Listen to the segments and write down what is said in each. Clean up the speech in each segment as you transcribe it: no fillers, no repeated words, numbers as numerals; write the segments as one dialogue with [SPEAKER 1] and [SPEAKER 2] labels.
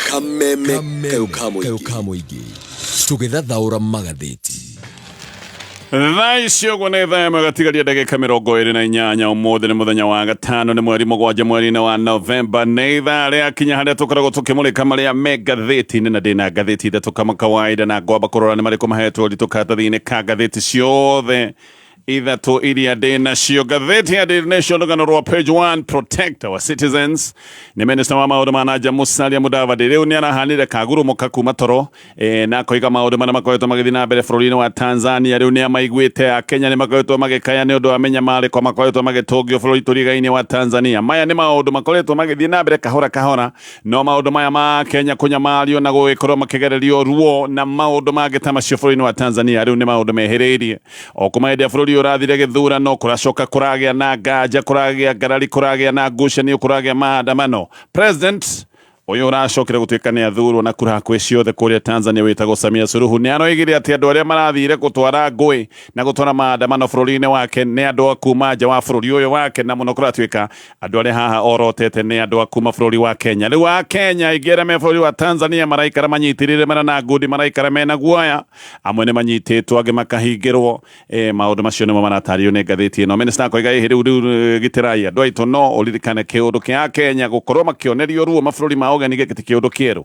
[SPEAKER 1] Kameme kau igi tũgĩthathaũra magathĩti.
[SPEAKER 2] Thaa icio gwo nĩ thaa ĩmwe gatigaria ndagĩka 28 ũmũthĩ nĩ mũthenya wa gatano nĩ mweri mũgwanja mweri-inĩ wa Novemba nĩ ithaa rĩakinya harĩa tũkoragwo tũkĩmũrĩka marĩa me ngathĩti-inĩ na ndĩna ngathĩti ithatũ kama kawaida na ngwamba kũrora nĩ marĩkũ mahetwo ũritũ karatathi-inĩ ka ngathĩti ciothe ithatũ iria ndĩnacio. Ngathĩti ya Daily Nation rũgano rwa page 1, protect our citizens. Nĩ minister wa maũndũ ma nanja Musalia Mudavadi rĩu nĩ arahanire kagurũmũka kuma toro na koiga maũndũ marĩa makoretwo magĩthiĩ na mbere bũrũri-inĩ wa Tanzania. Rĩu nĩ amaiguĩte akenya nĩ makoretwo magĩkaya nĩ ũndũ wa menyamarĩko makoretwo magĩtũngio bũrũri tũriga-inĩ wa Tanzania. Maya nĩ maũndũ makoretwo magĩthiĩ na mbere kahora kahora, no maũndũ maya ma Kenya kũnyamario na gũgĩkorwo makĩgererio ruo na maũndũ mangĩ ta macio bũrũri-inĩ wa Tanzania rĩu nĩ maũndũ mehĩrĩirie. O kũmaendia bũrũri ũrathire gĩthurano kũracoka kũragĩa na nganja, kũragĩa ngarari, kũragĩa na ngucanio, kũragĩa maandamano. President ũyũ ũracokire gũtuĩka nĩ athurwo na kura hakuhĩ ciothe kũrĩa Tanzania wĩtagwo Samia Suluhu nĩ aroigire atĩ andũ arĩa marathire gũtwara ngũĩ na gũtwara maandamano bũrũri-inĩ wake nĩ andũ a kuma nja wa bũrũri ũyũ wake, na mũno kũratuĩka andũ arĩa haha orotete nĩ andũ a kuma bũrũri wa Kenya. Rĩu a Kenya aingĩ arĩa me bũrũri wa Tanzania maraikara manyitĩrĩire mena na ngundi, maraikara mena guoya, amwe nĩ manyitĩtwo angĩ makahingĩrwo. Maũndũ macio nĩmo maratario nĩ ngathĩti ĩno. Minister akoiga rĩu gĩtĩrai andũ aitũ no ũririkane kĩũndũ kĩa Kenya gũkorwo makĩonerio ruo mabũrũri mao ũgeni gĩkĩ ti kĩũndũ kĩerũ.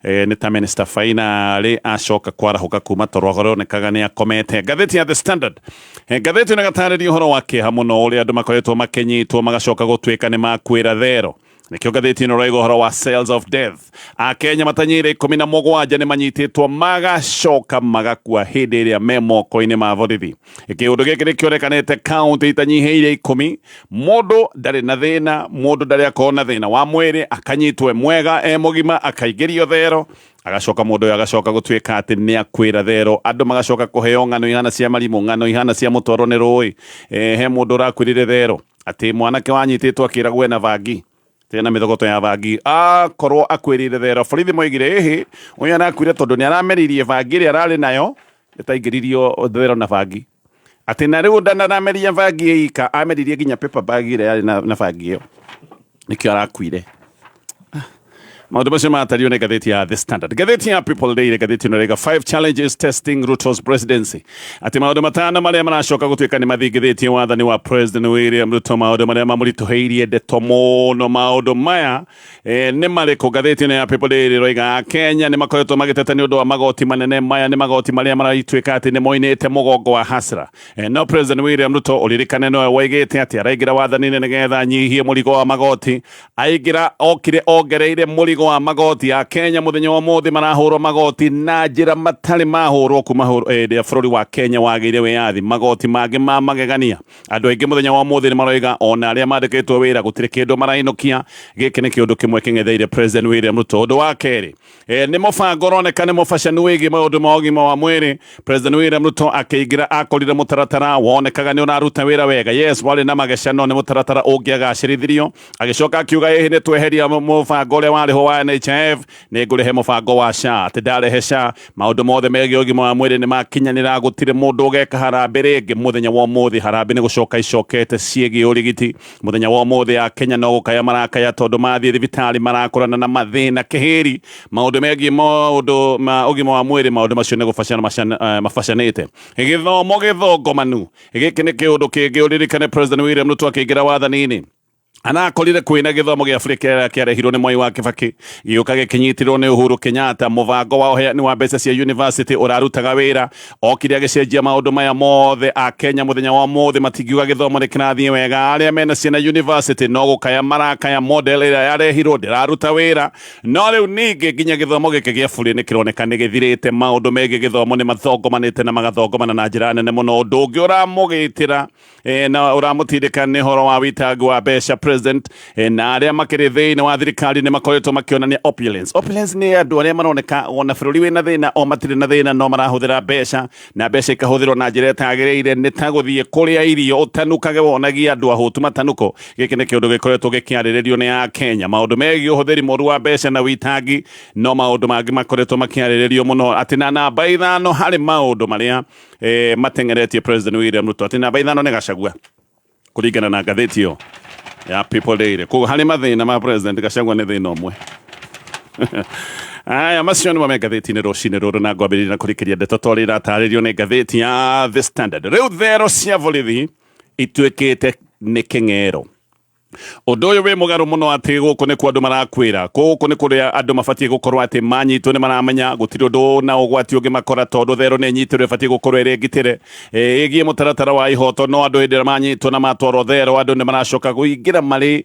[SPEAKER 2] Nĩ ta minister finally acoka kwarahũka kuma toro aronekaga nĩ akomete. Ngathĩti ya The Standard, ngathĩti ĩno gatarĩria ũhoro wa kĩeha mũno ũrĩa andũ makoretwo makĩnyitwo magacoka gũtuĩka nĩ makwĩra thero. Nĩkĩo ngathĩti ĩno raiga ũhoro wa cells of death. Akenya matanyĩre 17 nĩ manyitĩtwo magacoka magakua hĩndĩ ĩrĩa me moko-inĩ ma borithi. Kĩũndũ gĩkĩ nĩ kĩonekanĩte kaunti itanyihĩire 10. Mũndũ ndarĩ na thĩna, mũndũ ndarĩ akorwo na thĩna wa mwĩrĩ, akanyitwo mwega mũgima, akaingĩrio thero, agacoka mũndũ ũyũ agacoka gũtuĩka atĩ nĩ akwĩra thero. Andũ magacoka kũheo ng'ano ihana cia marimũ, ng'ano ihana cia mũtwaro nĩ rũĩ. He mũndũ ũrakwĩrire thero atĩ mwanake wanyitĩtwo akĩragwo ena bangi, tena mithogoto ya bangi, akorwo akwĩrire thero. Borithi moigire ĩhĩ ũyũ arakwire tondũ nĩ arameririe bangi ĩrĩa ararĩ nayo ĩtaingĩririo thero na bangi, atĩ na rĩu ndanameria bangi ĩika, ameririe nginya paper bag ĩrĩa yarĩ na bangi ĩyo, nĩkĩo arakwire. Maũndũ macio matario nĩ ngathĩti ya The Standard. Ngathĩti ya People Daily, ngathĩti ĩno rĩga 5 challenges testing Ruto's presidency. Atĩ maũndũ matano marĩa maracoka gũtuĩka nĩ mathingithĩtie wathani wa President William Ruto, maũndũ marĩa mamũritũhĩirie ndeto mũno. Maũndũ maya nĩ marĩkũ? Ngathĩti ĩno ya People Daily roiga Kenya nĩ makoretwo magĩteta nĩ ũndũ wa magoti manene. Maya nĩ magoti marĩa maratuĩka atĩ nĩ moinĩte mũgongo wa hasra. No President William Ruto ũririkane nowe waigĩte atĩ araingĩra wathani-inĩ nĩgetha anyihie mũrigo wa magoti. Aingĩra okire ongereire mũrigo wa magoti. Ya Kenya mũthenya wa ũmũthĩ marahũrwo magoti na njĩra matarĩ mahũrwo kuma bũrũri wa Kenya wagĩire wĩyathi. Magoti mangĩ ma magegania. Andũ aingĩ mũthenya wa ũmũthĩ nĩ maroiga ona arĩa mandĩkĩtwo wĩra gũtirĩ kĩndũ marainũkia. Gĩkĩ nĩ kĩũndũ kĩmwe kĩng'etheire President William Ruto. Ũndũ wa kerĩ, nĩ mũbango ũroneka nĩ mũbacanu wĩgiĩ maũndũ ma ũgima wa mwĩrĩ. President William Ruto akĩingĩra akorire mũtaratara wonekaga nĩ ũraruta wĩra wega. Yes, warĩ na magecano, nĩ mũtaratara ũngĩagacĩrithirio. Agĩcoka akiuga ĩhĩ nĩ tweheria mũbango ũrĩa warĩ ho wa NHIF, nĩ ngũrehe mũbango wa SHA. Atĩ ndarehe SHA, maũndũ mothe megiĩ ũgima wa mwĩrĩ nĩ makinyanĩra, gũtirĩ mũndũ ũgeka harambĩ rĩngĩ. Mũthenya wa ũmũthĩ harambĩ nĩ gũcoka icokete ciĩgiĩ ũrigiti. Mũthenya wa ũmũthĩ Akenya no gũkaya marakaya tondũ mathiĩ thibitarĩ marakũrana na mathĩna kĩhĩri. Maũndũ megiĩ maũndũ ma ũgima wa mwĩrĩ, maũndũ macio nĩ gũbacana mabacanĩte. Gĩthomo gĩthongomanu, gĩkĩ nĩ kĩũndũ kĩngĩ ũririkane President William Ruto akĩingĩra wathani-inĩ anakorire kwĩna gĩthomo gĩa bũrĩ kĩrĩa kĩarehirwo nĩ Mwai wa Kĩbakĩ, gĩũka gĩkĩnyitirwo nĩ Uhuru Kenyatta. Mũbango wa ũheani wa mbeca cia university ũrarutaga wĩra, okire agĩcenjia maũndũ maya mothe. Akenya mũthenya wa ũmũthĩ matingiuga gĩthomo nĩ kĩrathiĩ wega. Arĩa mena ciana university no gũkaya marakaya model ĩrĩa yarehirwo ndĩraruta wĩra. No rĩu ningĩ nginya gĩthomo gĩkĩ gĩa bũrĩ nĩ kĩroneka nĩ gĩthirĩte. Maũndũ megiĩ gĩthomo nĩ mathongomanĩte na magathongomana na njĩra nene mũno. Ũndũ ũngĩ ũramũgĩtĩra na ũramũtindĩka nĩ ũhoro wa witangi wa mbeca. President na arĩa makĩrĩ thĩinĩ wa thirikari nĩ makoretwo makĩonania opulence. Opulence nĩ andũ arĩa maroneka ona bũrũri wĩna thĩna o matirĩ na thĩna, no marahũthĩra mbeca na mbeca ikahũthĩrwo na njĩra ĩtagĩrĩire. Nĩ ta gũthiĩ kũrĩa irio ũtanukage wonagia andũ ahũtu matanuko. Gĩkĩ nĩ kĩũndũ gĩkoretwo gĩkĩarĩrĩrio nĩ Akenya. Maũndũ megiĩ ũhũthĩri mũru wa mbeca na witangi no maũndũ mangĩ makoretwo makĩarĩrĩrio mũno. Atĩ na namba 5 harĩ maũndũ marĩa mateng'eretie President William Ruto. Atĩ namba 5 nĩ Gachagua kũringana na ngathĩti ĩyo. ya people day ko hali mathina ma president Gachagua nĩ thĩna ũmwe. Aya macio nĩ magathĩti-inĩ rũcinĩ rũrũ na ngwambĩrĩria na kũrĩkĩria ndeto twarĩ iratarĩrio nĩ ngathĩti ya The Standard. Rĩu thero cia borithi ituĩkĩte nĩ kĩng'ero. Ũndũ ũyũ wĩ mũgarũ mũno atĩ gũkũ nĩ kwa andũ marakwĩra, gũkũ nĩ kũrĩa andũ mabatiĩ gũkorwo atĩ manyitwo nĩ maramenya gũtirĩ ũndũ na ũgwati ũngĩ makora tondũ thero nĩ nyitĩrwo ĩbatiĩ gũkorwo ĩrĩ ngitĩre ĩgiĩ mũtaratara wa ihoto. No andũ hĩndĩ ĩrĩa manyitwo na matwarwo thero andũ nĩ maracoka kũingĩra marĩ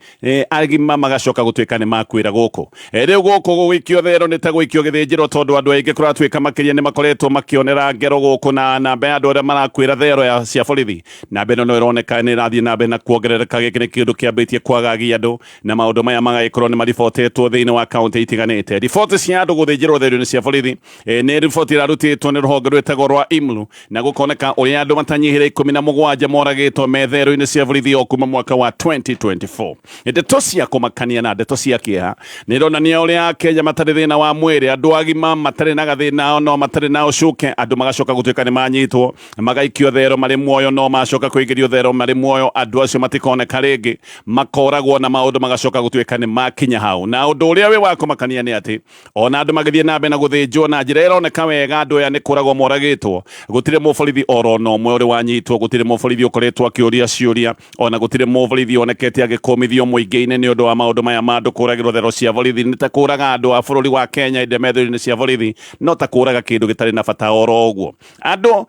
[SPEAKER 2] agima magacoka gũtuĩka nĩ makwĩra gũkũ. Rĩu gũkũ gũgĩikio thero nĩ ta gũikio gĩthĩnjĩro tondũ andũ aingĩ kũratuĩka makĩria nĩ makoretwo makĩonera ngero gũkũ na namba ya andũ arĩa marakwĩra thero cia borithi. Namba ĩno no ĩroneka nĩ ĩrathiĩ na mbere na kuongerereka. Gĩkĩ nĩ kĩndũ kĩambĩtie kwagagia andũ na maũndũ maya magagĩkorwo nĩ maribotetwo thĩinĩ wa kaunti itiganĩte. Riboti cia andũ gũthĩnjĩrwo thero-inĩ cia borithi nĩ riboti irarutĩtwo nĩ rũhonge rwĩtagwo rwa IMLU na gũkoneka ũrĩa andũ matanyihĩire 17 moragĩtwo me thero-inĩ cia borithi o kuma mwaka wa 2024. Ndeto cia kũmakania na ndeto cia kĩeha nĩ ironania ũrĩa Akenya matarĩ thĩna wa mwĩrĩ, andũ agima matarĩ na gathĩna no matarĩ na ũcuke, andũ magacoka gũtuĩka nĩ manyitwo magaikio thero marĩ muoyo no macoka kũingĩrio thero marĩ muoyo. Andũ acio matikoneka rĩngĩ, makoragwo na maũndũ magacoka gũtuĩka nĩ makinya hau. Na ũndũ ũrĩa wĩ wa kũmakania nĩ atĩ ona andũ magĩthiĩ na mbere na gũthĩnjwo na njĩra ĩroneka wega, andũ aya nĩ kũragwo moragĩtwo. Gũtirĩ mũborithi oro na ũmwe ũrĩ wanyitwo, gũtirĩ mũborithi ũkoretwo akĩũria ciũria, ona gũtirĩ mũborithi onekete agĩkũmithio mũingĩ-inĩ nĩ ũndũ wa maũndũ maya ma andũ kũragĩrwo thero cia borithi. Nĩ ta kũraga andũ a bũrũri wa Kenya inde methero-inĩ cia borithi, no ta kũraga kĩndũ gĩtarĩ na bata oro ũguo. Andũ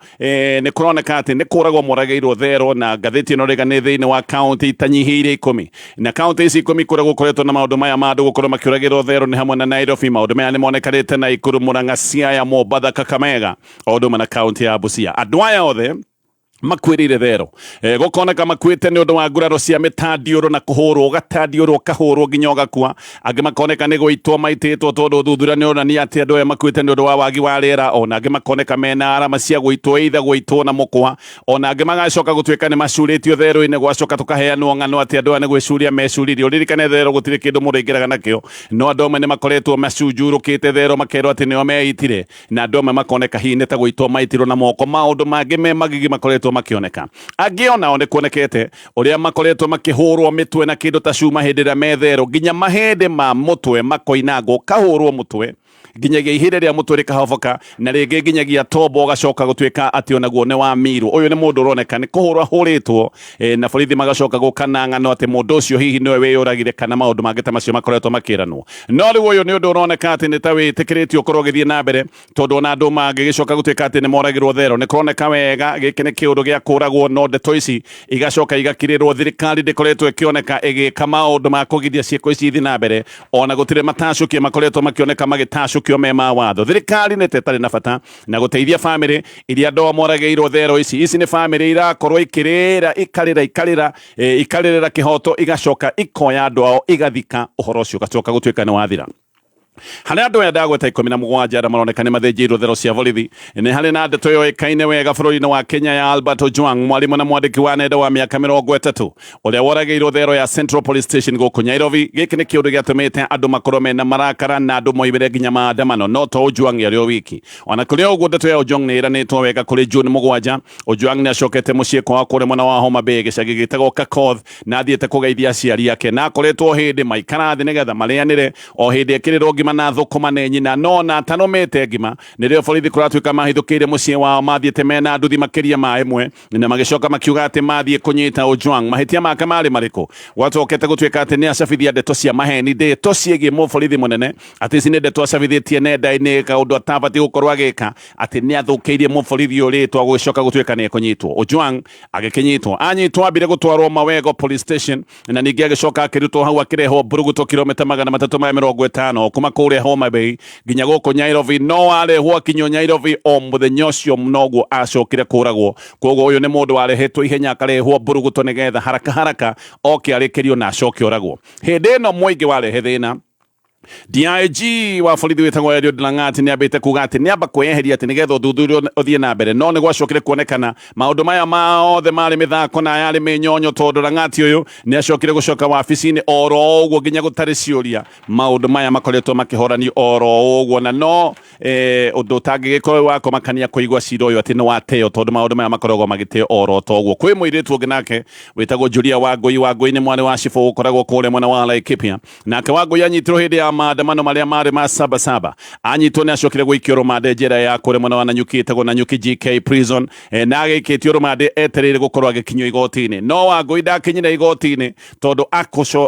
[SPEAKER 2] nĩ kũroneka atĩ nĩ kũragwo moragĩirwo thero, na ngathĩti ĩno rĩga nĩ thĩinĩ wa kaunti itanyihĩire 10 na kaunti ici 10 kũrĩa gũkoretwo na maũndũ maya ma andũ gũkorwo makĩũragĩrwo thero nĩ hamwe na Nairobi. Maũndũ maya nĩ monekanĩte na Nakuru, Murang'a, Siaya, Mombasa, Kakamega o ũndũ ũmwe na kaunti ya Busia. Andũ aya othe makwĩrĩire thero gũkoneka makwĩte nĩ ũndũ wa nguraro cia mĩtandiũrũ na kũhũrwo ũgatandiũrwo ũkahũrwo nginya ũgakua. Angĩ makoneka nĩ gũitwo maitĩtwo tondũ ũthuthuria nĩ ũronania atĩ andũ aya makwĩte nĩ ũndũ wa wagi wa rĩera. Ona angĩ makoneka mena arama cia gũitwo, either gũitwo na mũkwa. Ona angĩ magacoka gũtuĩka nĩ macurĩtio thero-inĩ, gwacoka tũkaheanwo ng'ano atĩ andũ aya nĩ gwĩcuria mecuririe. Ũririkane thero gũtirĩ kĩndũ mũndũ aingĩraga nakĩo, no andũ amwe nĩ makoretwo macunjurũkĩte thero makerwo atĩ nĩo meitire, na andũ amwe makoneka hihi nĩ ta gũitwo maitirwo na moko. Maũndũ mangĩ me magigi makoretwo makĩoneka. Angĩ onao nĩ kuonekete ũrĩa makoretwo makĩhũrwo mĩtwe na kĩndũ ta cuma hĩndĩ ĩrĩa me thero, nginya mahĩndĩ ma mũtwe makoinangwo, kahũrwo mũtwe nginyagia ihĩndĩ rĩa mũtwe rĩkahoboka, na rĩngĩ nginyagia tombo ũgacoka gũtuĩka atĩ onaguo nĩ wa mirwo. Ũyũ nĩ mũndũ ũroneka nĩ kũhũrwo ahũrĩtwo na borithi magacoka gũkana ng'ano atĩ mũndũ ũcio hihi nĩwe wĩyũragire kana maũndũ mangĩ ta macio makoretwo makĩranwo. No rĩu ũyũ nĩ ũndũ ũroneka atĩ nĩ ta wĩtĩkĩrĩtio ũkorwo ũgĩthiĩ na mbere, tondũ ona andũ mangĩgĩcoka gũtuĩka atĩ nĩ moragĩrwo thero. Nĩ kũroneka wega gĩkĩ nĩ kĩũndũ gĩa kũragwo, no ndeto ici igacoka igakirĩrwo. Thirikari ndĩkoretwo ĩkĩoneka ĩgĩka maũndũ ma kũgiria ciĩko ici ithiĩ na mbere, ona gũtirĩ matacũkia makoretwo makĩoneka magĩtacũkio me ma watho. Thirikari nĩ tetarĩ na bata na gũteithia bamĩrĩ iria andũ moragĩirwo thero ici. Ici nĩ bamĩrĩ irakorwo ikĩrĩra ikarĩrĩra kĩhoto, igacoka ikoya andũ ao igathika, ũhoro ũcio ũgacoka gũtuĩka nĩ wathira. Harĩ andũ aya ndagweta 17 arĩa maroneka nĩ mathĩnjĩirwo thero cia borithi, nĩ harĩ na ndeto yoĩkaine wega bũrũri-inĩ wa Kenya ya Albert Ojwang, mwarimũ na mwandĩki wa nenda wa mĩaka 30, ũrĩa woragĩirwo thero ya Central Police Station gũkũ Nairobi. Gĩkĩ nĩ kĩũndũ gĩatũmĩte andũ makorwo mena marakara na andũ moimĩre nginya maandamano, no to Ojwang arĩ o wiki. Ona kũrĩ ũguo ndeto ya Ojwang nĩ ĩranĩtwo wega kũrĩ June 7. Ojwang nĩ acokete mũciĩ kwao kũrĩ mwena wa Homa Bay, gĩcagi gĩtagwo Kakoth, na athiĩte kũgeithia aciari ake, na akoretwo hĩndĩ maikara thĩ nĩgetha marĩanĩre, o hĩndĩ ekĩrĩrwo ngima na thũkũma nĩ nyina, no na tanomete ngima nĩrĩo borithi kũratuĩka mahithũkĩire mũciĩ wao, mathiĩte mena nduthi makĩria ma ĩmwe, na magĩcoka makiuga atĩ mathiĩ kũnyita Ojwang. Mahĩtia make marĩ marĩkũ? Gwacokete gũtuĩka atĩ nĩ acabithia ndeto cia maheni, ndeto ciĩgiĩ mũborithi mũnene, atĩ ici nĩ ndeto acabithĩtie nenda-inĩ, kaũndũ atabatiĩ gũkorwo agĩka, atĩ nĩ athũkĩirie mũborithi ũyũ rĩtwa, gũgĩcoka gũtuĩka nĩ ekũnyitwo. Ojwang agĩkĩnyitwo, anyitwo ambire gũtwarwo Mawego Police Station, na ningĩ agĩcoka akĩrutwo hau akĩrehwo Burugutũ kilomita 350 kuma kũrĩa Homa Bay nginya gũkũ Nairobi. No arehwo akinywo Nairobi o mũthenya ũcio noguo acokire kũragwo. Koguo ũyũ nĩ mũndũ warehetwo ihenya akarehwo Burugutũ nĩgetha haraka oke arĩkĩrio na acoke oragwo. Hĩndĩ ĩno mũingĩ warehe thĩna, DIG wa borithi witagwo Eliud Lang'ati niambite kuga ati niamba kweheria ati nigetha uthuthuria uthie na mbere no ni gwacokire kuonekana maundu maya maothe mari mithako na yari minyonyo tondu Lang'ati uyu ni acokire gucoka wabici-ini oro uguo nginya gutari ciuria maundu maya makoretwo makihoranio oro uguo na no undu utangigikorwo wa kumakania kuigwa cira uyu ati ni wateo tondu maundu maya makoragwo magiteo oro toguo kwi muiritu ungi nake witagwo Uria Wangui ni mwana wa cibo ukoragwo kure mwena wa Laikipia nake Wangui anyitirwo hindi ya maandamano maria mari ma Sabasaba anyitwo ni acokire guikio rumande njira ya kure mwena wa Nanyuki itagwo Nanyuki GK prison na agikitio rumande eterere gukorwo agikinywo igoti-ini no Wangui ndakinyire igoti-ini tondu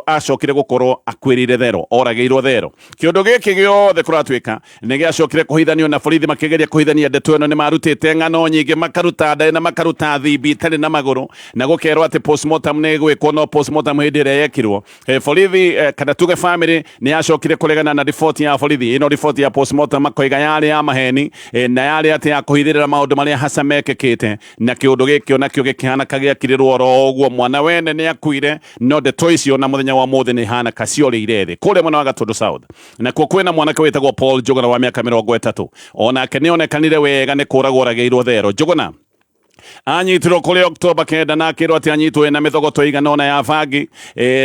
[SPEAKER 2] acokire gukorwo akwirire thero orageirwo thero kiundu giki giothe kuratwika ni giacokire kuhithanio na borithi makigeria kuhithania ndeto ino ni marutite ng'ano nyingi makaruta ndai na makaruta thibi itari na maguru na gukerwo ati postmortem ni gwikwo no postmortem hindi iria yekirwo borithi kana tuge family ni acokire kuregana na report ya borithi ino report ya postmortem makoiga yari ya maheni na yari ati ya kuhithirira maundu maria hasa mekekite na kiundu giki ona kio gikihana kagiakirirwo oro uguo mwana wene ni akuire no ndeto icio na muthenya wa mothe ni hana kaciorire thi kure mwena wa Gatundu South na kuo kwina mwanake witagwo Paul Njuguna wa miaka 30 onake ni onekanire wega ni kuragwo orageirwo thero Njuguna anyitirwo kuri October 9 na akirwo ati anyitwo na mithogoto iganona ya bangi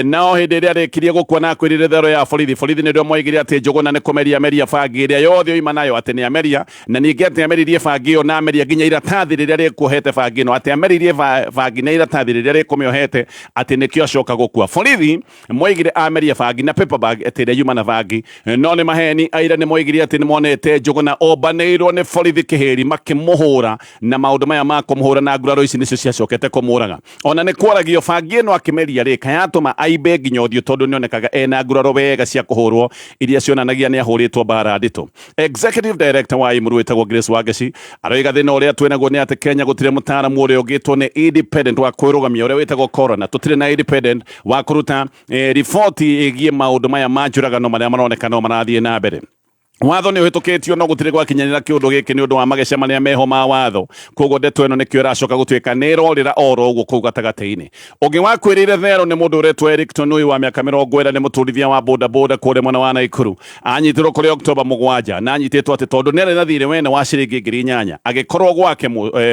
[SPEAKER 2] nao hindi iria rikirie gukua na kwirire thero ya borithi ni rio moigire ati Njuguna ni kumeria bangi iria yothe oima nayo ati ni ameria na ningi ati ameririe bangi yo na ameria nginya iratathi riria rikuhete bangi no ati ameririe bangi na iratathi riria rikumiohete ati nikio acoka gukua borithi moigire ameria bangi na paper bag ati iria yuma na bangi no ni maheni aira ni moigire ati ni monete Njuguna obaneirwo ni borithi kihiri makimuhura na maundu maya makumuhura na nguraro ici nicio ciacokete kumuraga ona ni kwaragio bangi ino akimeria ri kayatuma aibe nginya uthio tondu ni onekaga ena nguraro wega cia kuhurwo iria cionanagia ni ahuritwo bara ndito executive director wa Imuru witagwo Grace Wangeci aroiga thina uria twenaguo ni ati Kenya gutire mutaramu uria ugitwo ni independent wa kwirugamia uria witagwo corona tutire na independent wa kuruta report igie maundu maya ma njuragano maria maroneka no marathie na mbere watho ni uhitukitio no gutire gwakinyanira kiundu giki ni undu wa mageca maria meho ma watho koguo ndeto ino nikio iracoka gutwika ni irorira oro uguo kuu gatagati-ini ungi wa kwirire thero ni mundu uretwo Eric Tonui wa miaka 20 ni muturithia wa boda kure mwena wa Naikuru anyitirwo kuri October 7 na anyititwo ati tondu ni arathire wene wa ciringi 8,000 agikorwo gwake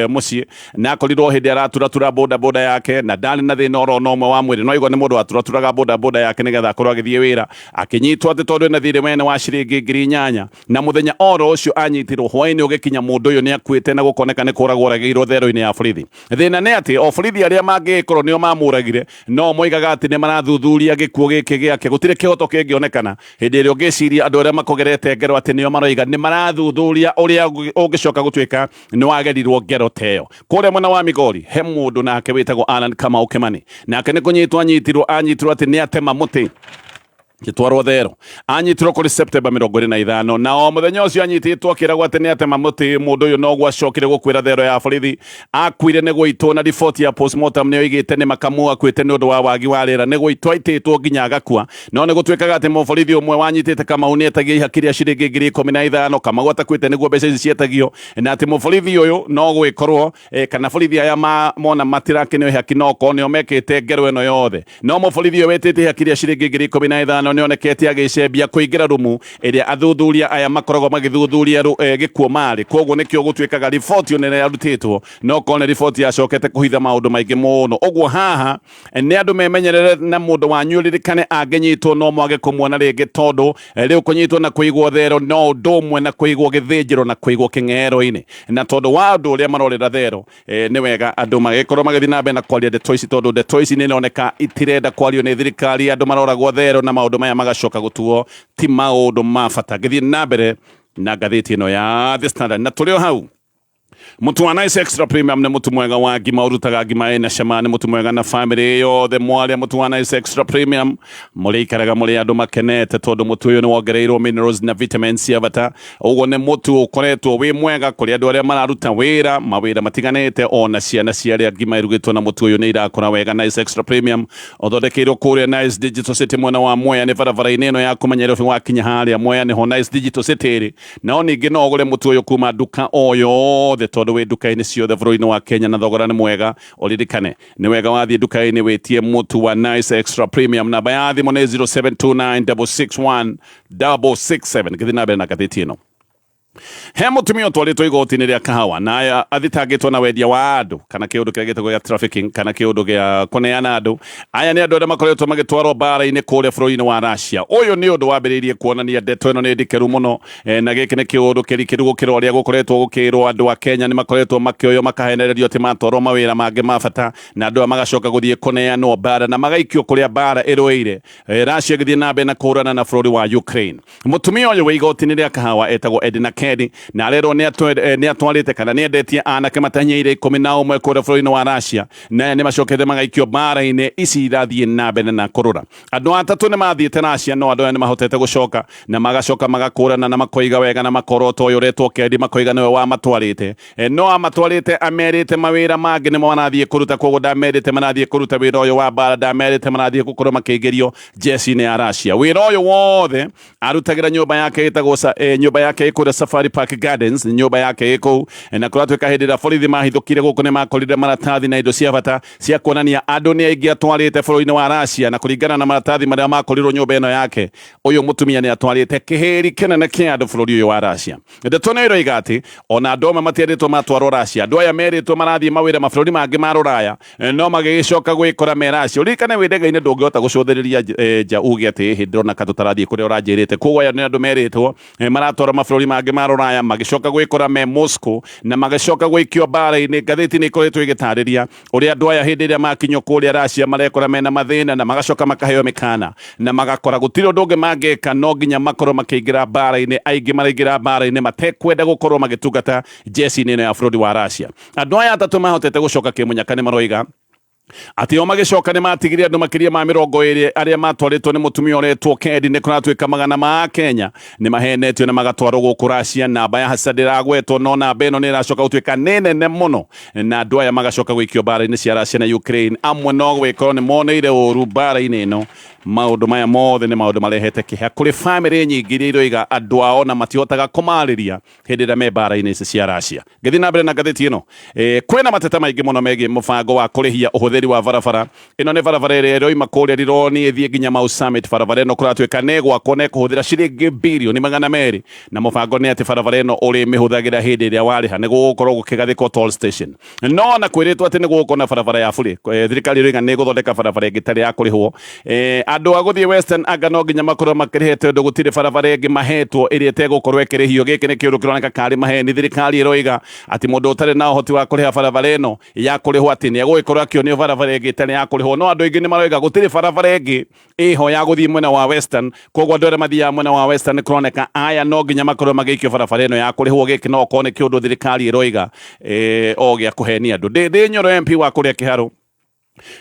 [SPEAKER 2] mucii na akorirwo hindi araturatura boda yake na ndani na thina oro no mwe wa mwiri no igwa ni mundu aturaturaga boda yake nigetha akorwo agithie wira akinyitwo ati tondu ni athire wene wa ciringi 8,000 na muthenya oro ucio anyitirwo hwaini ugikinya mundu uyu ni akuite na gukoneka ni kuragwo rageirwo thero-ini ya borithi thina ni ati o borithi aria mangikorwo nio mamuragire no moigaga ati ni marathuthuria gikuo giki giake gutire kihoto kingionekana hindi iria ungiciria andu aria makugerete ngero ati nio maroiga ni marathuthuria uria ungicoka gutwika ni wagerirwo ngero teo kure mwena wa Migori he mundu nake witagwo Alan Kamau Kimani nake ni kunyitwo anyitirwo ati ni atema muti gitwarwo thero anyitirwo kuri September 25 na o muthenya ucio anyititwo akiragwo ati ni atema muti mundu uyu no gwacokire gukwira thero ya borithi akuire ni gwitwo na report ya postmortem ni oigite ni makamu akuite ni undu wa wagi wa rira ni gwitwo aititwo nginya agakua no ni gutwikaga ati muborithi umwe wanyitite Kamau ni etagia ihakiria ciringi 15,000 Kamau atakwite niguo mbeca ici cietagio na ati muborithi uyu no gwikorwo kana borithi aya mona matirakinio ihaki no ko nio mekite ngero ino yothe no muborithi uyu wetite ihakiria ciringi 15,000 ni onekete agicembia kuingira rumu iria athuthuria aya makoragwo magithuthuria gikuo mari koguo nikio gutwikaga report yo nene yarutitwo no kone report yacokete kuhitha maundu maingi muno oguo haha ni andu memenyerere na mundu wanyuririkane angenyitwo no mwage kumwona ringi tondu riu kunyitwo na kuigwo thero no ndumwe na kuigwo githinjiro na kuigwo king'ero-ini na tondu wa andu uria marorera thero ni wega andu magikorwo magithi na mbere na kwaria ndeto ici tondu ndeto ici ni oneka itirenda kwario ni thirikari andu maroragwo thero na maundu maya magacoka gutuo ti maundu ma bata ngithie na mbere na ngathiti ino ya The Standard na turio hau mutu wa Nice Extra Premium ni mutu mwega wa ngima urutaga ngima ina cama ni mutu mwega na family yothe mwaria mutu wa Nice Extra Premium muri ikaraga muri andu makenete tondu mutu uyu ni wongereirwo minerals na vitamins cia bata uguo ni mutu ukoretwo wi mwega kuri andu aria mararuta wira mawira matiganete ona ciana ciaria ngima irugitwo na mutu uyu ni irakora wega Nice Extra Premium uthondekeirwo kuria Nice Digital City mwena wa Mwea ni barabara-ini ino ya kumenyerwo wakinya haria Mwea ni ho Nice Digital City ri no ningi no ugure mutu uyu kuma duka o yothe tondu wi nduka-ini ciothe bũrũri-inĩ wa Kenya na thogora nĩ mwega ũririkane nĩ wega wathiĩ nduka-ini wĩtie mũtu wa nice extra premium. Namba ya thimũ nĩ 0729661667. gĩthiĩ na mbere na ngathĩti ĩno. He mutumia ũtwarĩtwo igoti-inĩ rĩa kahawa na athitangĩtwo na wendia wa andũ kana kĩũndũ kĩrĩa gĩtagwo gĩa trafficking kana kĩũndũ gĩa kũneana andũ. Aya nĩ andũ arĩa makoretwo magĩtwarwo mbara-inĩ kũrĩa bũrũri-inĩ wa Russia. Ũyũ nĩ ũndũ wambĩrĩirie kuonania ndeto ĩno nĩ ndikĩru mũno, na gĩkĩ nĩ kĩũndũ kĩrikĩru gũkĩra ũrĩa gũkoretwo gũkĩrwo andũ a Kenya nĩ makoretwo makĩoywo makahenererio atĩ matwarwo mawĩra mangĩ ma bata na andũ aya magacoka gũthiĩ kũneanwo mbara na magaikio kũrĩa mbara ĩrũĩire. Russia ĩgĩthiĩ na mbere na kũhũrana na bũrũri wa Ukraine. Mutumia ũyũ wĩ igoti-inĩ rĩa kahawa etagwo Edna na rero nĩ atwarĩte kana nĩ endetie anake matanyĩire 11 kũrĩa bũrũri-inĩ wa Russia na nĩ macokete magaikio mbara-inĩ ici irathiĩ na mbere na kũrũra. Andũ atatũ nĩ mathiĩte Russia no andũ aya nĩ mahotete gũcoka na magacoka magakũrana na makoiga wega na makorota ũyũ ũretwo Kendi makoiga nĩwe wamatwarĩte. No amatwarĩte amerite mawĩra mangĩ nĩmo marathiĩ kũruta, koguo ndamerĩte marathiĩ kũruta wĩra ũyũ wa mbara, ndamerĩte marathiĩ gũkorwo makĩingĩrio jeshi-inĩ ya Russia. Wĩra ũyũ wothe arutagĩra nyũmba yake ĩtagwo nyũmba yake ĩkũrĩa Safari Park Gardens, nyũmba yake ĩkũu na kũratuĩka hĩndĩ ĩrĩa borithi mahithũkire gũkũ nĩ makorire maratathi na indo cia bata cia kuonania andũ nĩ aingĩ atwarĩte bũrũri-inĩ wa Russia, na kũringana na maratathi marĩa makorirwo nyũmba ĩno yake, ũyũ mũtumia nĩ atwarĩte kĩhĩri kĩnene kĩa andũ bũrũri ũyũ wa Russia. Ndeto nĩ ĩroiga atĩ ona andũ amwe matiarĩtwo matwarwo Russia, andũ aya merĩtwo marathiĩ mawĩra mabũrũri mangĩ ma Rũraya no magĩgĩcoka gwĩkora me Russia. Ũririkane wĩ ndege-inĩ ndũngĩhota gũcũthĩrĩria nja uge atĩ hĩndĩ ndĩrona ka tũtarathiĩ kũrĩa ũranjĩrĩte. Koguo aya nĩ andũ merĩtwo maratwara mabũrũri mangĩ ma Rũraya magicoka gwĩkora me Moscow na magacoka gũikio mbara-inĩ. Ngathĩti nĩ ikoretwo ĩgĩtarĩria ũrĩa andũ aya hĩndĩ ĩrĩa makinywo kũrĩa Russia marekora mena mathĩna na magacoka makaheo mĩkana na magakora gũtirĩ ũndũ ũngĩ mangĩka no nginya makorwo makĩingĩra mbara-inĩ. Aingĩ maraingĩra mbara-inĩ matekwenda gũkorwo magĩtungata jeshi-inĩ ĩno ya bũrũri wa Russia. Andũ aya atatũ mahotete gũcoka kĩmunyaka nĩ maroiga atĩ o magĩcoka nĩ matigire andũ makĩria ma 20 arĩa matwarĩtwo nĩ mũtumia ũretwo Kendi. Nĩ kũratuĩka magana ma Kenya nĩ mahenetio na magatwarwo gũkũ Russia. Namba ya hasa ndĩragwetwo no namba ĩno nĩ ĩracoka gũtuĩka nĩ nene mũno na andũ aya magacoka gũikio mbara-inĩ cia Russia na Ukraine. Amwe no gwĩkorwo nĩ moneire ũru mbara-inĩ ĩno. Maũndũ maya mothe nĩ maũndũ marehete kĩeha kũrĩ bamĩrĩ nyingĩ iria iroiga andũ ao na matihotaga kũmarĩria hĩndĩ ĩrĩa me mbara-inĩ ici cia Russia. Ngĩthiĩ na mbere na ngathĩti ĩno, kwĩna mateta maingĩ mũno megiĩ mũbango wa kũrĩhia ũhũthĩri wa barabara. Ĩno nĩ barabara ĩrĩa ĩroima kũrĩa Rironi ĩthiĩ nginya Mau Summit. Barabara ĩno kũratuĩka nĩ gwakwo na ĩkũhũthĩra ciringi birioni 200 na mũbango nĩ atĩ barabara ĩno ũrĩmĩhũthagĩra hĩndĩ ĩrĩa warĩha nĩ gũgũkorwo gũkĩgathĩkwo toll station. No na kwĩrĩtwo atĩ nĩ gũgũkorwo na barabara ya bure. Thirikari ĩroiga nĩ ĩgũthondeka barabara ĩngĩ ĩtarĩ ya kũrĩhwo. Andũ a gũthiĩ Western anga no nginya makorwo makĩrĩhĩte ũndũ gũtirĩ barabara ĩngĩ mahetwo ĩrĩa ĩtegũkorwo ĩkĩrĩhio. Gĩkĩ nĩ kĩũndũ kĩroneka karĩ maheni. Thirikari ĩroiga atĩ mũndũ ũtarĩ na ũhoti wa kũrĩha barabara ĩno ya kũrĩhwo atĩ nĩ egũgĩkorwo akĩonio barabara ĩngĩ ĩtarĩ ya kũrĩhwo. No andũ aingĩ nĩ maroiga gũtirĩ barabara ĩngĩ ĩho ya gũthiĩ mwena wa Western. Koguo andũ arĩa mathiaga mwena wa Western nĩ kũroneka aya no nginya makorwo magĩikio barabara ĩno ya kũrĩhwo. Gĩkĩ no okorwo nĩ kĩũndũ thirikari ĩroiga o gĩa kũhenia andũ. Ndĩ Nyoro MP wa kũrĩa Kĩharũ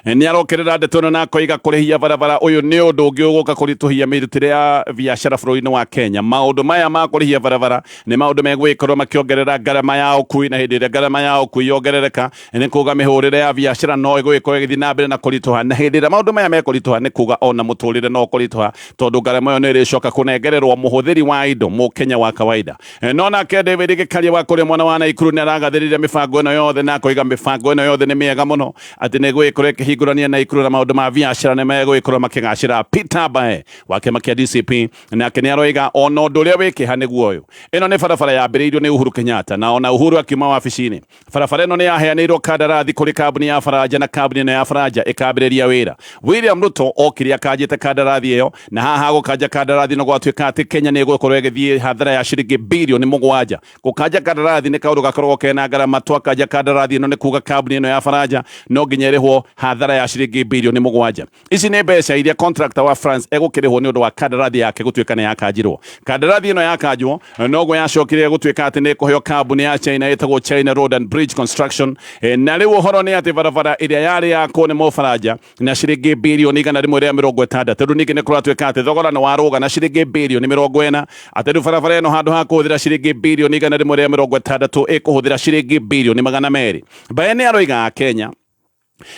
[SPEAKER 2] nĩ arokerera ndeto ĩno na akoiga kũrĩhia barabara ũyũ nĩ ũndũ ũngĩ ũgũka kũritũhia mĩrutĩre ya biacara bũrũri-inĩ wa Kenya. Maũndũ maya ma kũrĩhia barabara nĩ maũndũ megũgĩkorwo makĩongerera ngarama ya ũkui, na hĩndĩ ĩrĩa ngarama ya ũkui yongerereka nĩ kuuga mĩhũrĩre ya biacara no ĩgũgĩkorwo ĩgĩthiĩ na mbere na kũritũha, na hĩndĩ ĩrĩa maũndũ maya mekũritũha nĩ kuuga ona mũtũrĩre no kũritũha tondũ ngarama ĩyo nĩ ĩrĩcoka kũnengererwo mũhũthĩri wa indo mũkenya wa kawaida. No nake David Gĩkaria wa kũrĩa mwena wa Naikuru nĩ aragathĩrĩria mĩbango ĩno yothe na akoiga mĩbango ĩno yothe nĩ mĩega mũno atĩ nĩ ĩgũgĩkorwo ĩkĩhingũrania Naikuru na maũndũ ma biacara nĩ megũgĩkorwo makĩgacĩra. Peter Bae wa kĩama kĩa DCP nake nĩ aroiga ona ũndũ ũrĩa wĩkĩha nĩguo ũyũ. Ĩno nĩ barabara yambĩrĩirio nĩ Uhuru Kenyatta na ona Uhuru akiuma wabici-inĩ. Barabara ĩno nĩ yaheanĩirwo kandarathi kũrĩ kambuni ya Faranja na kambuni ĩno ya Faranja ĩkambĩrĩria wĩra. William Ruto okire akanjĩte kandarathi ĩyo na haha gũkanja kandarathi no gwatuĩka atĩ Kenya nĩ ĩgũkorwo ĩgĩthiĩ hathara ya ciringi birioni 7. Gũkanja kandarathi nĩ kaũndũ gakoragwo kena ngarama. Twakanja kandarathi ĩno nĩ kuuga kambuni ĩno ya Faranja no nginya ĩrĩhwo hathara ya ciringi birioni 7. Ici nĩ mbeca iria contractor wa France egũkĩrĩhwo nĩ ũndũ wa kandarathi yake gũtuĩka nĩ yakanjirwo. Kandarathi ĩno yakanjwo noguo yacokire gũtuĩka atĩ nĩ kũheo kambuni ya China ĩtagwo China Road and Bridge Construction. Na rĩu ũhoro nĩ atĩ barabara ĩrĩa yarĩ yakwo nĩ Mũfaranja na ciringi birioni 160. Rĩu ningĩ nĩ kũratuĩka atĩ thogora nĩ warũga na ciringi birioni 40. Atĩ rĩu barabara ĩno handũ ha kũhũthĩra ciringi birioni 160 ĩkũhũthĩra ciringi birioni 200. Bae nĩ aroiga Kenya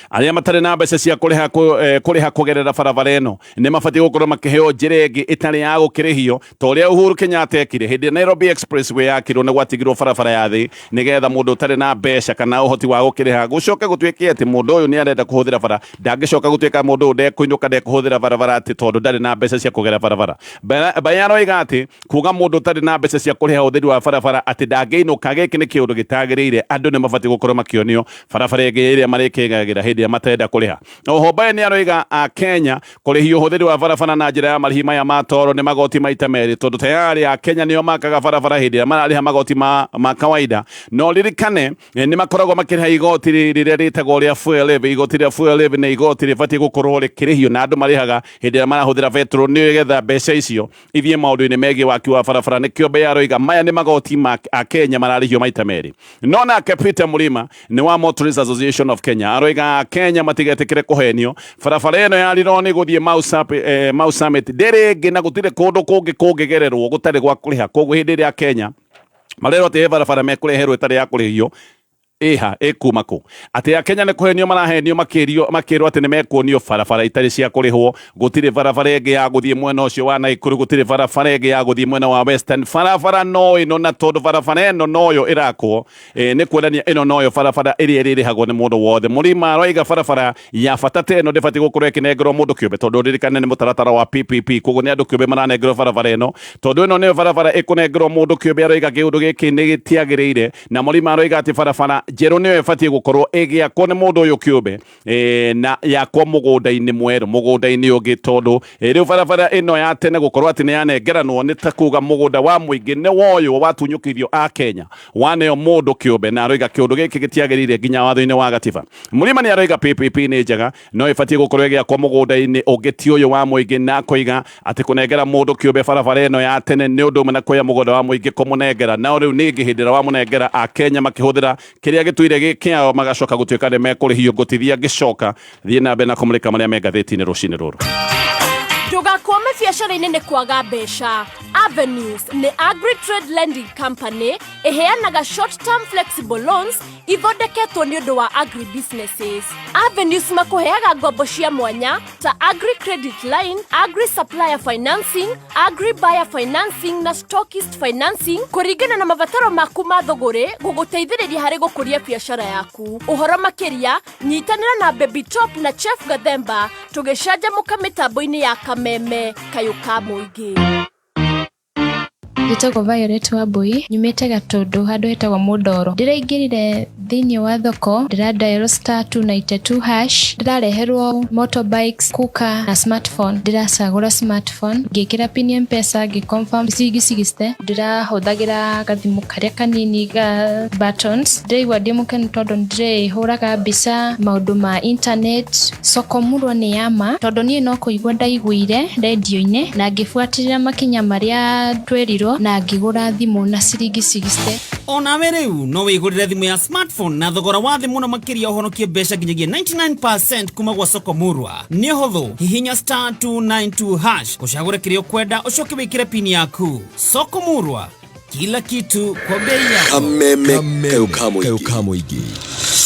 [SPEAKER 2] aria matare na mbeca cia kuriha kugerera barabara eno ni mabati gukorwo makiheo njira ingi itari ya gukirihio to ria Uhuru Kenyatta ekire hindi Nairobi Expressway yakirwo ni gwatigirwo barabara ya thi nigetha mundu utari na mbeca kana uhoti wa gukiriha gucoke gutwike ati mundu uyu ni arenda kuhuthira bara ndangicoka gutwika mundu ude kuinuka de kuhuthira barabara ati tondu ndari na mbeca cia kugera barabara bayano igati kuga mundu utari na mbeca cia kuriha uthiri wa barabara ati ndangiinuka giki ni kiundu gitagirire andu ni mabati gukorwo makionio barabara ingi iria marikigagira hindi ya matenda kuriha oho bae ni aroiga akenya kurihio uhuthiri wa barabara na njira ya marihi maya matoro ni magoti maita meri tondu tayari akenya nio makaga barabara hindi marariha magoti ma kawaida no ririkane ni makoragwo makiriha igoti riria ritagwo ria fuel levy igoti ria fuel levy ni igoti ribati gukorwo rikirihio na andu marihaga hindi marahuthira vetro ni getha mbeca icio ithie maundu-ini megie waki wa barabara nikio be aroiga maya ni magoti ma akenya mararihio maita meri no na Peter Mulima ni wa Motorists Association of Kenya aroiga Kenya matigetekire kuhenio barabara eno ya Rironi Mau Summit ndirigi na gutire kundu kungi kungigererwo gutari gwa kuriha koguo hindi ria Kenya marero ati barabara mekureherwo itari ya kurihio ekumako ati akenya ne kuhenio marahenio makirwo ati ne mekwonio barabara itari cia kurihwo gutire barabara ingi ya guthie mwena ucio wa Naikuru gutire barabara ingi ya guthie mwena wa Western barabara no ino na tondu barabara eno noyo irakwo ni kuonania ino noyo barabara iria irihagwo ni mundu wothe Mulima aroiga barabara ya bata eno ndibati gukorwo ikinengerwo mundu kiumbe tondu ririkane ni mutaratara wa PPP koguo ni andu kiumbe maranengerwo barabara eno tondu ino ni barabara ikunengerwo mundu kiumbe aroiga kiundu giki ni gitiagirire na Mulima aroiga ati barabara njero niyo ibatie gukorwo igiakwo ni mundu uyu kiumbe na yakwo mugunda-ini mweru mugunda-ini ungi tondu riu barabara ino ya tene gukorwo ati ni yanengeranwo ni ta kuga mugunda wa muingi ni woyo watunyukirio a Kenya waneo mundu kiumbe na aroiga kiundu giki gitiagirire nginya watho-ini wa gatiba Mulima ni aroiga PPP ni njega no ibatie gukorwo igiakwo mugunda-ini ungi ti uyu wa muingi na koiga ati kunengera mundu kiumbe barabara ino ya tene ni undu mena kuya mugunda wa muingi kumunengera na riu ni ngihindira wa munengera a Kenya makihuthira kiria gituire gikiao magacoka gutwika ni mekurihio ngutithia ngicoka thie na mbere na kumulika maria me ngatheti-ini rucini ruru
[SPEAKER 3] Ndugakome biacara-inĩ nĩ kwaga mbeca. Avenues nĩ Agri-Trade Lending Company ĩheanaga short-term flexible loans ithondeketwo nĩ ũndũ wa agri-businesses. Avenues makũheaga ngombo cia mwanya ta Agri-Credit Line, Agri-Supplier Financing, Agri-Buyer Financing na Stockist Financing kũringana na mabataro maku ma thũgũrĩ gũgũteithĩrĩria harĩ gũkũria biacara yaku. Ũhoro makĩria, nyitanĩra na Baby Top na Chef Gathemba tũgĩcanjamũka mĩtambo-inĩ ya Kameme kayuka muingi.
[SPEAKER 4] Njĩtagwo Violet Wambui nyumĩte Gatundu handũ hetagwo Mũndoro ndĩraingĩrire thĩinĩ wa thoko ndĩradial *292# ndĩrareherwo motorbikes cooker na smartphone ndĩracagũra smartphone ngĩkĩra pin ya M-Pesa ngĩconfirm ciringi 60 ndĩrahũthagĩra gathimũ karĩa kanini ga buttons ndĩraigua ndĩ mũkenu tondũ ndĩrĩhũraga mbica maũndũ ma internet soko murwa nĩ yama tondũ niĩ no kũigua ndaiguire radio-inĩ na ngĩbuatĩrĩra makinya marĩa twerirwo na ngĩgũra thimũ na ciringi 60
[SPEAKER 5] onawe rĩu no wĩgũrĩre thimũ ya smartphone na thogora wa thĩ mũno makĩria ũhonokie mbeca nginyagia 99% kuma gwa soko murwa nĩ ũhũthũ hihinya *292# ũcagũre kĩrĩa ũkwenda ũcoke wĩkĩre pin yaku soko murwa kila kitu kwa bei ya
[SPEAKER 1] Kameme kayuka muingi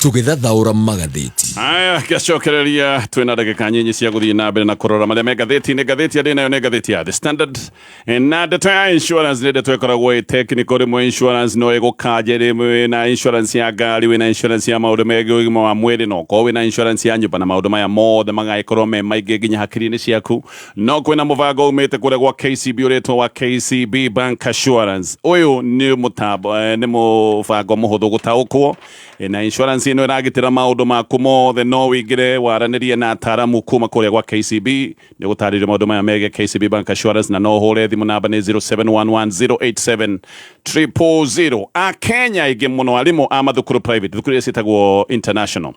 [SPEAKER 1] tugithathaura magatheti
[SPEAKER 2] aya gacokereria twina ndagika nyinyi cia guthii na mbere na kurora maria me ngatheti-ini ngatheti ya nayo ne ngatheti ya The Standard na ndeto ya insurance ni ndeto ikoragwo technical rimwe insurance no igukanje rimwe na insurance ya ngari wina insurance ya maundu megi ũgima wa mwĩrĩ no ko wina insurance ya nyũmba na maundu maya mothe magaikorwo me maingĩ nginya hakiri-inĩ ciaku no kwĩna mũbango umĩte kũrĩa gwa KCB ũrĩtwo wa KCB Bank Assurance ũyũ nĩ mũtambo nĩ mũbango mũhũthũ gũtaũkwo na insurance ino iragitira maundu maku mothe no wingire waranirie na ataramu kuma kuria gwa KCB ni gutarire maundu maya mege KCB Bank Assurance na no hore thimu namba ni 0711087000 akenya ige muno alimu amathukuru private thukuru citagwo international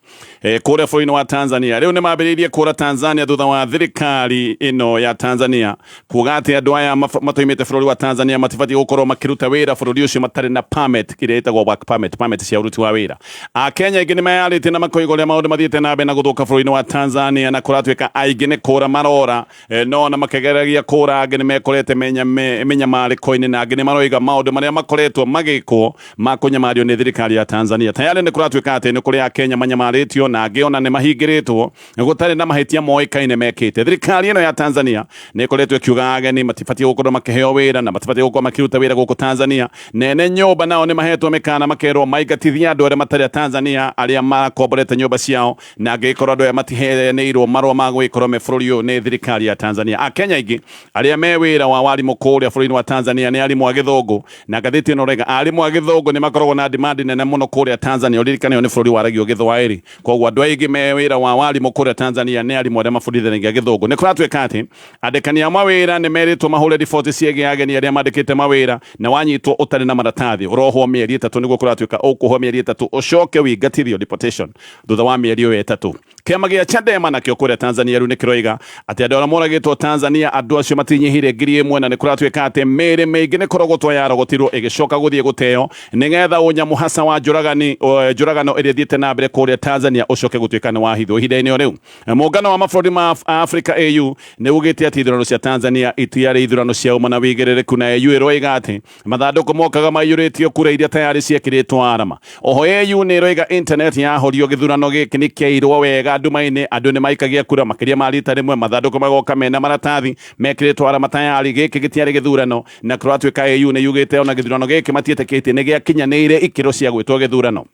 [SPEAKER 2] kuria bũrũri-inĩ wa Tanzania riu ni mambĩrĩirie kũra Tanzania thutha wa thirikari ino ya Tanzania kuga ati andu aya matoimĩte bũrũri wa Tanzania matibatiĩ gũkorwo makiruta wĩra bũrũri ũcio matarĩ na permit kĩrĩa ĩtagwo work permit cia ũruti wa wĩra akenya ingĩ nĩ mayarĩte na makoigo rĩa maũndũ mathiĩte na mbere na gũthũka bũrũri-inĩ wa Tanzania na kũratuĩka aingĩ nĩ kũra marora no na makĩgeragia kũra angĩ nĩ mekorete menyamarĩko-inĩ na angĩ nĩ maroiga maũndũ marĩa makoretwo magĩkwo ma kũnyamario nĩ thirikari ya Tanzania. Tayari nĩ kũratuĩka atĩ nĩ kũrĩ akenya manyamarĩtio na angĩ ona nĩ mahingĩrĩtwo gũtarĩ na mahĩtia moĩkaine mekĩte. Thirikari ĩno ya Tanzania nĩ ĩkoretwo ĩkiuga ageni matibatiĩ gũkorwo makĩheo wĩra na matibatiĩ gũkorwo makĩruta wĩra gũkũ Tanzania. Nene nyũmba nao nĩ mahetwo mĩkana makerwo maingatithie andũ arĩa matarĩ Tanzania arĩa makomborete nyũmba ciao na angĩkorwo andũ aya matiheanĩirwo marũa ma gũgĩkorwo me bũrũri ũyũ nĩ thirikari ya Tanzania. Akenya aingĩ arĩa me wĩra wa warimũ kũrĩa bũrũri-inĩ wa Tanzania nĩ arimũ a gĩthũngũ na ngathĩti ĩno rega arimũ a gĩthũngũ nĩ makoragwo na demand nene mũno kũrĩa Tanzania. Ũririkane nĩ bũrũri waragio gĩthwaĩri, koguo andũ aingĩ me wĩra wa warimũ kũrĩa Tanzania nĩ arimũ arĩa mabundithanagia gĩthũngũ. Nĩ kũratuĩka atĩ andĩkani a mawĩra nĩ merĩtwo mahũre riboti ciĩgiĩ ageni arĩa mandĩkĩte mawĩra na wanyitwo ũtarĩ na maratathi ũrohwo mĩeri 3 nĩguo kũratuĩka ũkũhwo mĩeri 3 ũcoke wĩingatithio deportation thutha wa mĩeri ĩyo 3. Kĩama gĩa Chadema nakĩo kũrĩa Tanzania rĩu nĩ kĩroiga atĩ andũ arĩa moragĩtwo Tanzania andũ acio matinyihire 1,000 na nĩ kũratuĩka atĩ mĩĩrĩ mĩingĩ nĩ kũrogotwo yarogotirwo ĩgĩcoka gũthiĩ gũteo nĩgetha ũnyamũ hasa wa njũragano ĩrĩa thiĩte na mbere kũrĩa Tanzania ũcoke gũtuĩka nĩ wahithwo ihinda-inĩ rĩu. Muungano wa mabũrũri ma Africa AU nĩ ugĩte atĩ ithurano cia Tanzania itiarĩ ithurano cia ũma na wĩigĩrĩrĩku na AU ĩroiga atĩ mathandũkũ mokaga maiyũrĩtio kura iria tayari ciĩkĩrĩtwo arama. Oho AU nĩ ĩroiga internet yahorio gĩthurano gĩkĩ nĩ kĩairwo wega nduma-inĩ andũ nĩ maikagia kura makĩria ma rita rĩmwe mathandũkũ magoka mena maratathi mekĩrĩtwo arama tayari gĩkĩ gĩtiarĩ gĩthurano na kũratuĩka AU nĩ yugĩte ona gĩthurano gĩkĩ matiĩtĩkĩtie nĩ gĩakinyanĩire ikĩro cia gwĩtwo gĩthurano.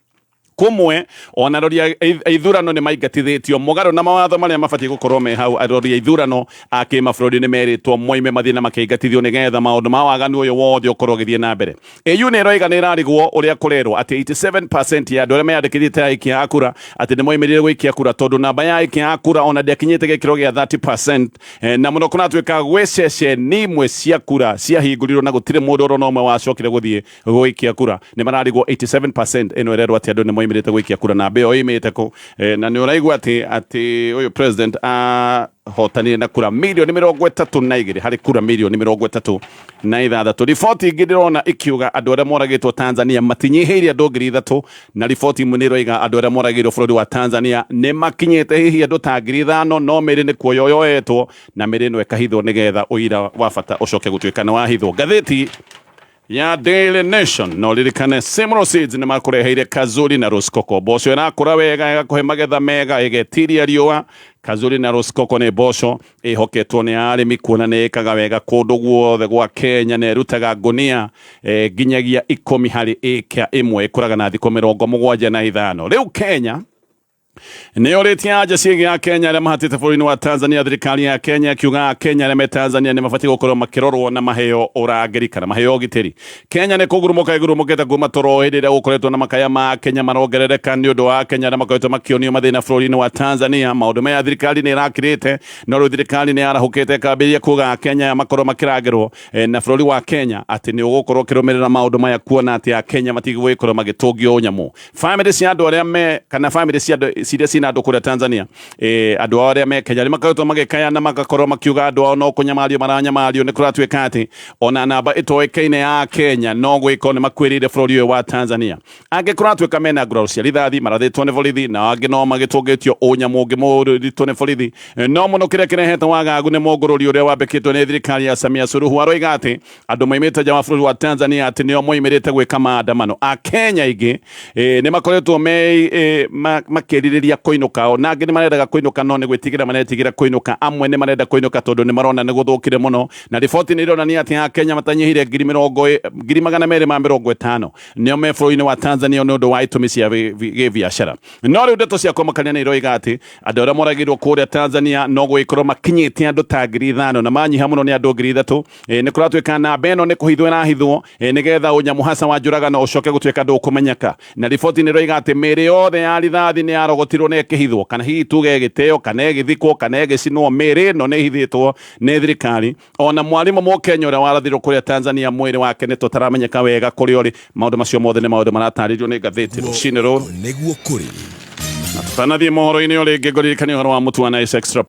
[SPEAKER 2] Kumwe ona arori a ithurano nĩ maingatithĩtio mũgarũ na mawatho marĩa mabatiĩ gũkorwo me hau. Arori a ithurano a kĩmabũrũri nĩ merĩtwo moime mathiĩ na makĩingatithio nĩgetha maũndũ ma waganu ũyũ wothe ũkorwo ũgĩthiĩ na mbere. AU nĩ ĩroiga nĩ ĩrarigwo ũrĩa kũrerwo atĩ 87% ya andũ arĩa meyandĩkithĩte aikia a kura atĩ nĩ moimĩrĩire gũikia kura tondũ namba ya aikia a kura ona ndĩakinyĩte gĩkĩro gĩa 30%. Na mũno kũratuĩka gwĩ ceceni imwe cia kura ciahingũrirwo na gũtirĩ mũndũ ũrona ũmwe wacokire gũthiĩ gũikia kura. Nĩ mararigwo 87% ĩno ĩrerwo atĩ andũ nĩ moimĩrĩte gũikia kura na mbeo imĩte kũ na nĩ ũraigua atĩ ũyũ president hotanire na kura milioni 32 harĩ kura milioni 36. Riboti ingĩ ndĩrona ikiuga andũ arĩa moragĩtwo Tanzania matinyihĩirie andũ 3,000 na riboti imwe nĩ ĩroiga andũ arĩa moragĩtwo bũrũri wa Tanzania nĩ makinyĩte hihi andũ ta 5,000 no mĩrĩ nĩ kuoyo yoetwo na mĩrĩ ĩno ĩkahithwo nĩgetha ũira wa bata ũcoke gũtuĩka nĩ wahithwo. Ngathĩti ya Daily Nation no ririkane Simro Seeds nĩ makũreheire Kazuri na Roskoko. Mboco ĩrakũra wega ĩgakũhe magetha mega ĩgetiria riũa. Kazuri na Roskoko nĩ mboco ĩhoketwo nĩ arĩmi kuona nĩ ĩkaga wega kũndũ guothe gwa Kenya na ĩrutaga ngũnia nginyagia 10 harĩ ĩka ĩmwe ĩkũraga na thikũ 75. Rĩu Kenya nĩ orĩtie anja ciĩgiĩ Akenya arĩa mahatĩte bũrũri-inĩ wa Tanzania. Thirikari ya Kenya kiuga Akenya arĩa me Tanzania nĩ mabatiĩ gũkorwo makĩrorwo na maheo ũrangĩri kana maheo ũgitĩri. Kenya nĩ kũgurumũka ĩgurumũkĩte kuma toro hĩndĩ ĩrĩa gũkoretwo na makaya ma Kenya marongerereka nĩ ũndũ wa Akenya arĩa makoretwo makĩonio mathĩna bũrũri-inĩ wa Tanzania. Maũndũ maya thirikari nĩ ĩrakĩrĩte no rĩu thirikari nĩ yarahũkĩte ĩkambĩrĩria kuga Akenya makorwo makĩrangĩrwo na bũrũri wa Kenya atĩ nĩ ũgũkorwo ũkĩrũmĩrĩra maũndũ maya kuona atĩ Akenya matigũgĩkorwo magĩtũngio nyamũ. Family cia andũ arĩa me kana family cia andũ ciria cina andũ kũrĩa Tanzania andũ arĩa me Kenya nĩ makoretwo magĩkaya na magakorwo makiuga andũ ao no kũnyamario maranyamario. Nĩ kũratuĩka atĩ ona namba ĩtoĩkaine ya Kenya no gwĩko nĩ makwĩrĩire bũrũri ũyũ wa Tanzania. Angĩ kũratuĩka mena nguraro cia rithathi marathĩtwo nĩ borithi na angĩ no magĩtũngĩtio ũnyamũ ũngĩ mũritũ nĩ borithi. No mũno kĩrĩa kĩrehete wagagu nĩ mũngũrũri ũrĩa wambĩkĩtwo nĩ thirikari ya Samia Suluhu aroiga atĩ andũ maimĩte nja wa bũrũri wa Tanzania atĩ nĩo moimĩrĩte gwĩka maandamano. Akenya aingĩ nĩ makoretwo makĩrirĩria kũinũka ona angĩ nĩ marendaga kũinũka no nĩ gwĩtigĩra maretigĩra kũinũka. Amwe nĩ marenda kũinũka tondũ nĩ marona nĩ gũthũkire mũno na riboti nĩ ironania atĩ Akenya matanyihire 250,000 nĩo me bũrũri-inĩ wa Tanzania nĩ ũndũ wa itũmi cia gĩbiacara. No rĩu ndeto cia kũmakania nĩ iroiga atĩ andũ arĩa moragĩrwo kũrĩa Tanzania no gũgĩkorwo makinyĩte andũ ta 5,000 na manyiha mũno nĩ andũ 3,000. Nĩ kũratuĩka namba ĩno nĩ kũhithwo ĩrahithwo nĩgetha ũnyamũ hasa wa njũragano ũcoke gũtuĩka ndũkũmenyeka. Na riboti nĩ iroiga atĩ mĩĩrĩ yothe ya rithathi nĩ yarogotirwo na ĩkĩhithwo kana hihi tuge ĩgĩteo kana ĩgĩthikwo kana ĩgĩcinwo. Mĩĩrĩ ĩno nĩ ĩhithĩtwo nĩ thirikari. Ona mwarimũ Mũkenya ũrĩa warathirwo kũrĩa Tanzania mwĩrĩ wake nĩ tũtaramenyeka wega kũrĩa ũrĩ. Maũndũ macio mothe nĩ maũndũ maratarĩrio nĩ ngathĩti rũcinĩ rũrũ.
[SPEAKER 1] Nĩguo kũrĩ
[SPEAKER 2] Tanathiĩ mohoro-inĩ ũrĩ ngĩngũririkania ũhoro wa mũtu wa Nice Extra